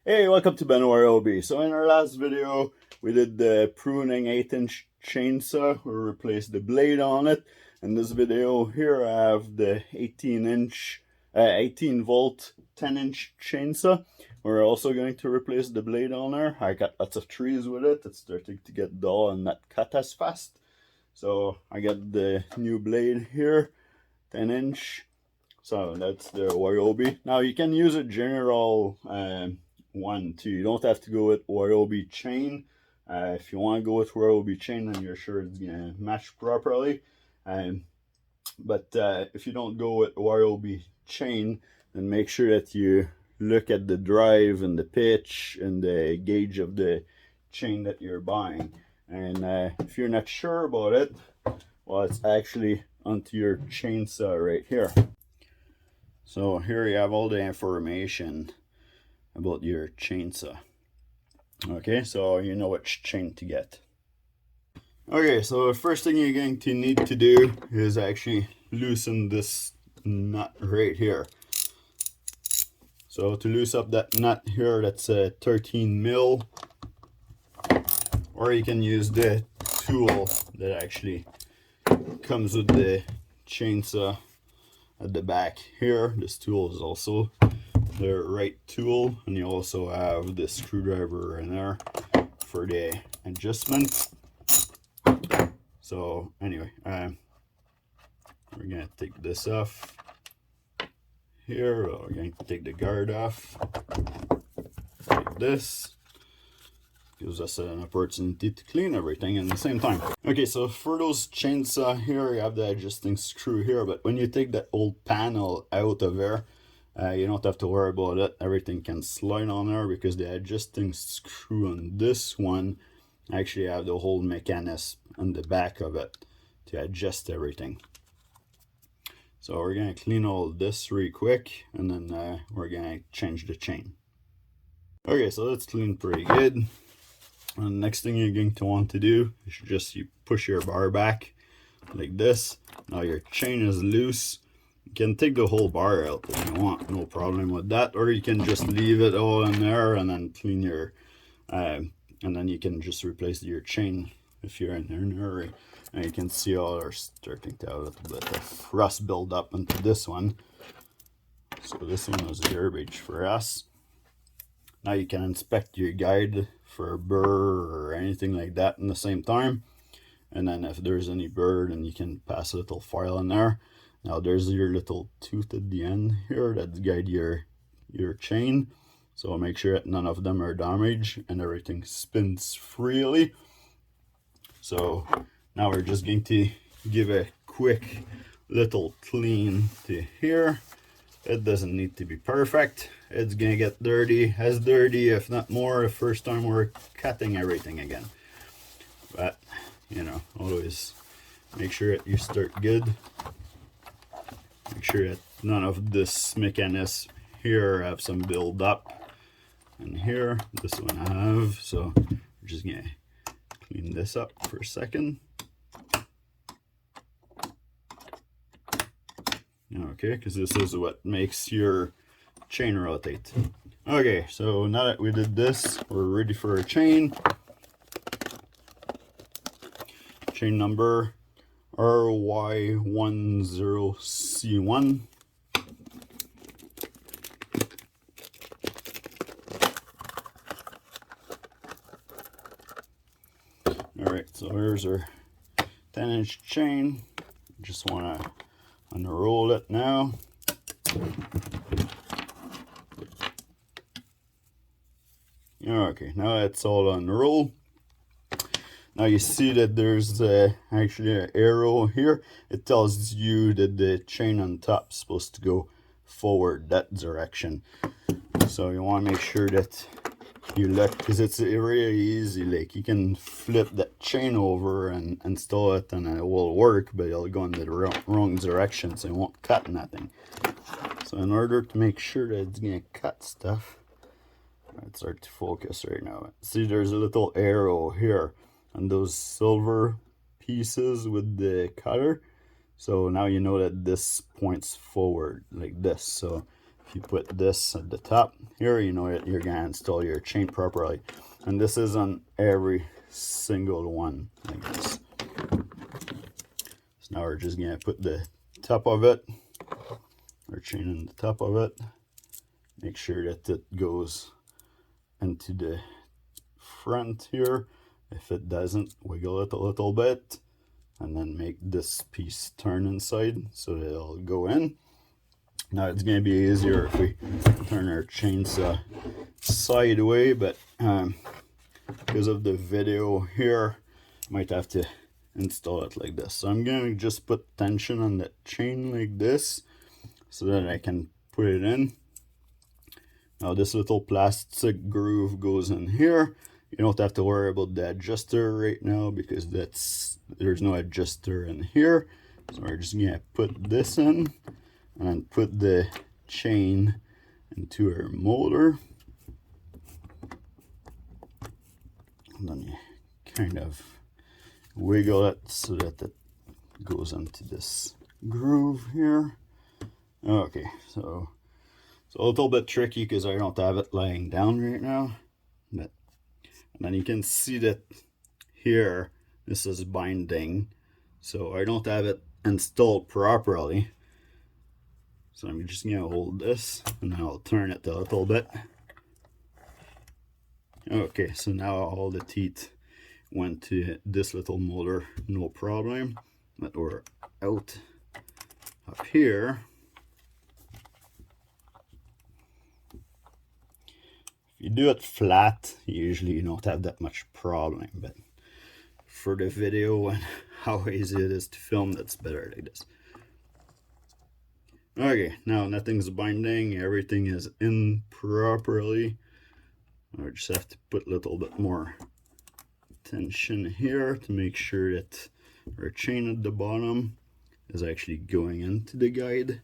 Hey, welcome to Ryobi. So in our last video, we did the pruning 8-inch chainsaw. We replaced the blade on it. In this video here, I have the 18 volt, 10-inch chainsaw. We're also going to replace the blade on there. I got lots of trees with it. It's starting to get dull and not cut as fast. So I got the new blade here, 10-inch. So that's the Ryobi. Now you can use a general one too. You don't have to go with Ryobi chain. If you want to go with Ryobi chain, then you're sure it's gonna mesh properly. But if you don't go with Ryobi chain, then make sure that you look at the drive and the pitch and the gauge of the chain that you're buying. And if you're not sure about it, well, it's actually onto your chainsaw right here. So here you have all the information about your chainsaw. Okay, so you know which chain to get. Okay, so the first thing you're going to need to do is actually loosen this nut right here. So to loosen up that nut here, that's a 13 mil, or you can use the tool that actually comes with the chainsaw at the back here. This tool is also the right tool, and you also have the screwdriver in there for the adjustment. So anyway, we're gonna take this off here. We're going to take the guard off like this. Gives us an opportunity to clean everything at the same time. Okay, so for those chainsaw here, you have the adjusting screw here, but when you take that old panel out of there, you don't have to worry about it. Everything can slide on there because the adjusting screw on this one actually have the whole mechanism on the back of it to adjust everything. So we're gonna clean all this really quick, and then we're gonna change the chain. Okay, so that's clean pretty good. And the next thing you're going to want to do is just you push your bar back like this. Now your chain is loose. You can take the whole bar out if you want, no problem with that, or you can just leave it all in there and then clean your and then you can just replace your chain if you're in a hurry. And you can see all are starting to have a little bit of rust build up into this one. So this one was garbage for us. Now you can inspect your guide for a burr or anything like that in the same time. And then if there's any burr, then you can pass a little file in there. Now there's your little tooth at the end here that guide your chain. So make sure that none of them are damaged and everything spins freely. So now we're just going to give a quick little clean to here. It doesn't need to be perfect. It's gonna get dirty, as dirty if not more, the first time we're cutting everything again. But you know, always make sure that you start good. Make sure that none of this mechanism here have some build up. And here, this one I have. So we're just gonna clean this up for a second. Okay, because this is what makes your chain rotate. Okay, so now that we did this, we're ready for a chain. Chain number RY10C1. Alright, so here's our 10-inch chain. Just want to unroll it now. Okay, now it's all unrolled. Now you see that there's actually an arrow here. It tells you that the chain on top is supposed to go forward that direction. So you want to make sure that you look, because it's really easy. Like you can flip that chain over and install it and it will work, but it'll go in the wrong direction, so it won't cut nothing. So in order to make sure that it's gonna cut stuff, let's start to focus right now. See, there's a little arrow here and those silver pieces with the cutter. So now you know that this points forward like this. So if you put this at the top here, you know that you're going to install your chain properly. And this is on every single one like this. So now we're just going to put the top of it, our chain in the top of it. Make sure that it goes into the front here. If it doesn't, wiggle it a little bit, and then make this piece turn inside so that it'll go in. Now it's going to be easier if we turn our chainsaw sideways, but because of the video here, might have to install it like this. So I'm going to just put tension on the chain like this so that I can put it in. Now this little plastic groove goes in here. You don't have to worry about the adjuster right now because there's no adjuster in here. So we're just going to put this in and put the chain into our motor. And then you kind of wiggle it so that it goes into this groove here. Okay, so it's a little bit tricky because I don't have it lying down right now. But and then you can see that here, this is binding. So I don't have it installed properly. So I'm just going to hold this and I'll turn it a little bit. Okay, so now all the teeth went to this little motor, no problem. But we're out up here. If you do it flat, usually you don't have that much problem, but for the video and how easy it is to film, that's better like this. Okay, now nothing's binding, everything is in properly. I just have to put a little bit more tension here to make sure that our chain at the bottom is actually going into the guide.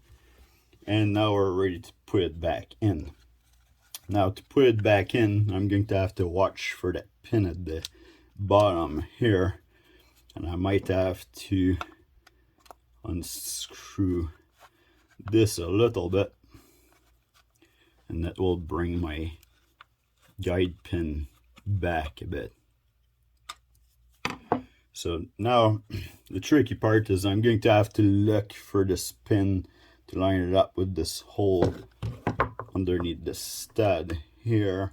And now we're ready to put it back in. Now to put it back in, I'm going to have to watch for that pin at the bottom here. And I might have to unscrew this a little bit. And that will bring my guide pin back a bit. So now the tricky part is I'm going to have to look for this pin to line it up with this hole underneath the stud here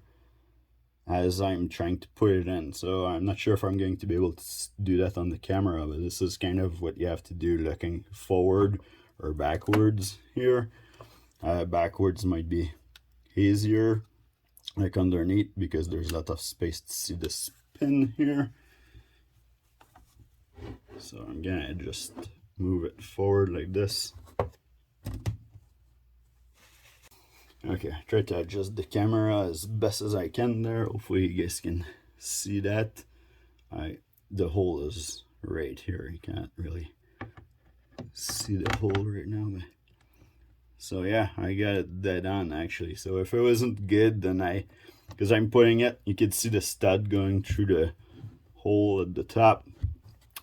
as I'm trying to put it in. So I'm not sure if I'm going to be able to do that on the camera, but this is kind of what you have to do looking forward or backwards here. Backwards might be easier, like underneath, because there's a lot of space to see this pin here. So I'm gonna just move it forward like this. Okay, try to adjust the camera as best as I can there. Hopefully you guys can see that. The hole is right here. You can't really see the hole right now, but so yeah, I got it dead on actually. So if it wasn't good, then because I'm putting it, you could see the stud going through the hole at the top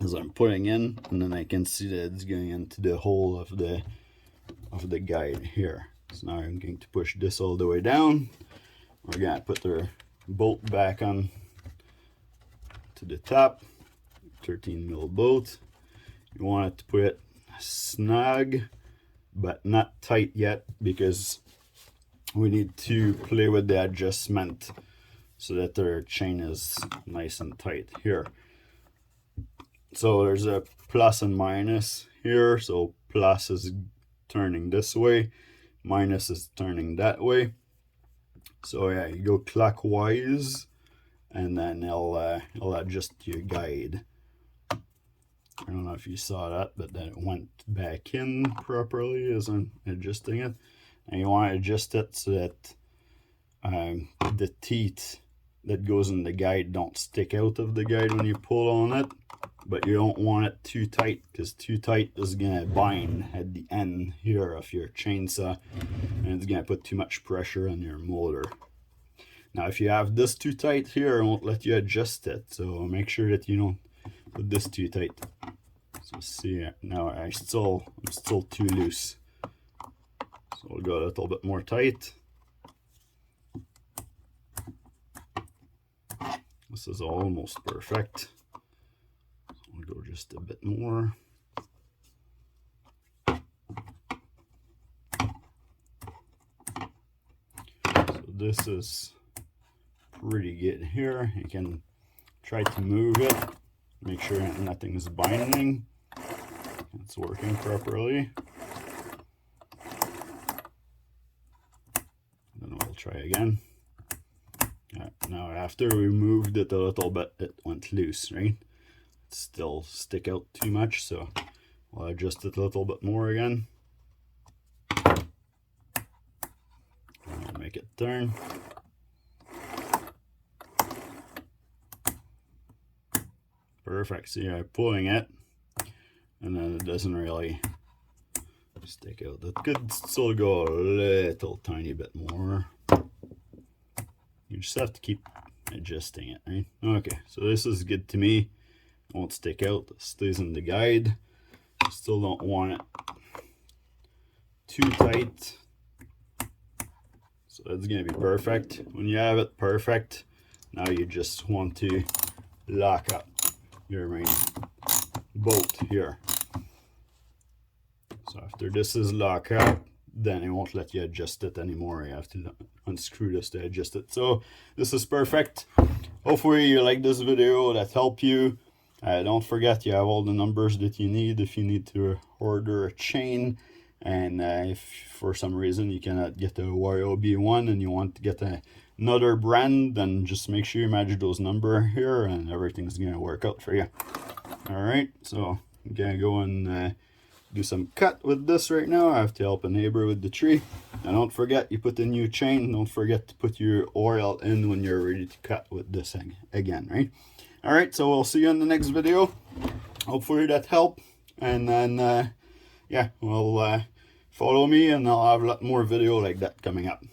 as I'm putting in, and then I can see that it's going into the hole of the guide here. So now I'm going to push this all the way down. We're going to put the bolt back on to the top, 13mm bolt. You want it to put it snug, but not tight yet, because we need to play with the adjustment so that their chain is nice and tight here. So there's a plus and minus here. So plus is turning this way, minus is turning that way. So yeah, you go clockwise and then it'll adjust your guide. I don't know if you saw that, but then it went back in properly as I'm adjusting it. And you want to adjust it so that the teeth that goes in the guide don't stick out of the guide when you pull on it. But you don't want it too tight, because too tight is going to bind at the end here of your chainsaw, and it's going to put too much pressure on your motor. Now if you have this too tight here, it won't let you adjust it, so make sure that you don't put this too tight. So see, now I'm still too loose. So So we'll go a little bit more tight. This is almost perfect. So we'll go just a bit more. So this is pretty good here. You can try to move it, make sure nothing's binding. It's working properly. Then we'll try again. Now after we moved it a little bit, it went loose, right? It still stick out too much, so we'll adjust it a little bit more again. I'll make it turn. Perfect. See, I'm pulling it, and then it doesn't really stick out. That could still go a little tiny bit more. You just have to keep adjusting it, right? Okay, so this is good to me. It won't stick out. It stays in the guide. Still don't want it too tight. So it's gonna be perfect. When you have it perfect, now you just want to lock up your main bolt here. So after this is locked up, then it won't let you adjust it anymore. You have to unscrew this to adjust it. So this is perfect. Hopefully you like this video, that helped you. Don't forget, you have all the numbers that you need if you need to order a chain. And if for some reason you cannot get a Ryobi one and you want to get another brand, then just make sure you match those numbers here and everything's gonna work out for you. All right, so I'm gonna go and do some cut with this right now. I have to help a neighbor with the tree. And don't forget, you put the new chain, don't forget to put your oil in when you're ready to cut with this again, right? All right, so we'll see you in the next video. Hopefully that helped. And then, yeah, well, follow me and I'll have a lot more video like that coming up.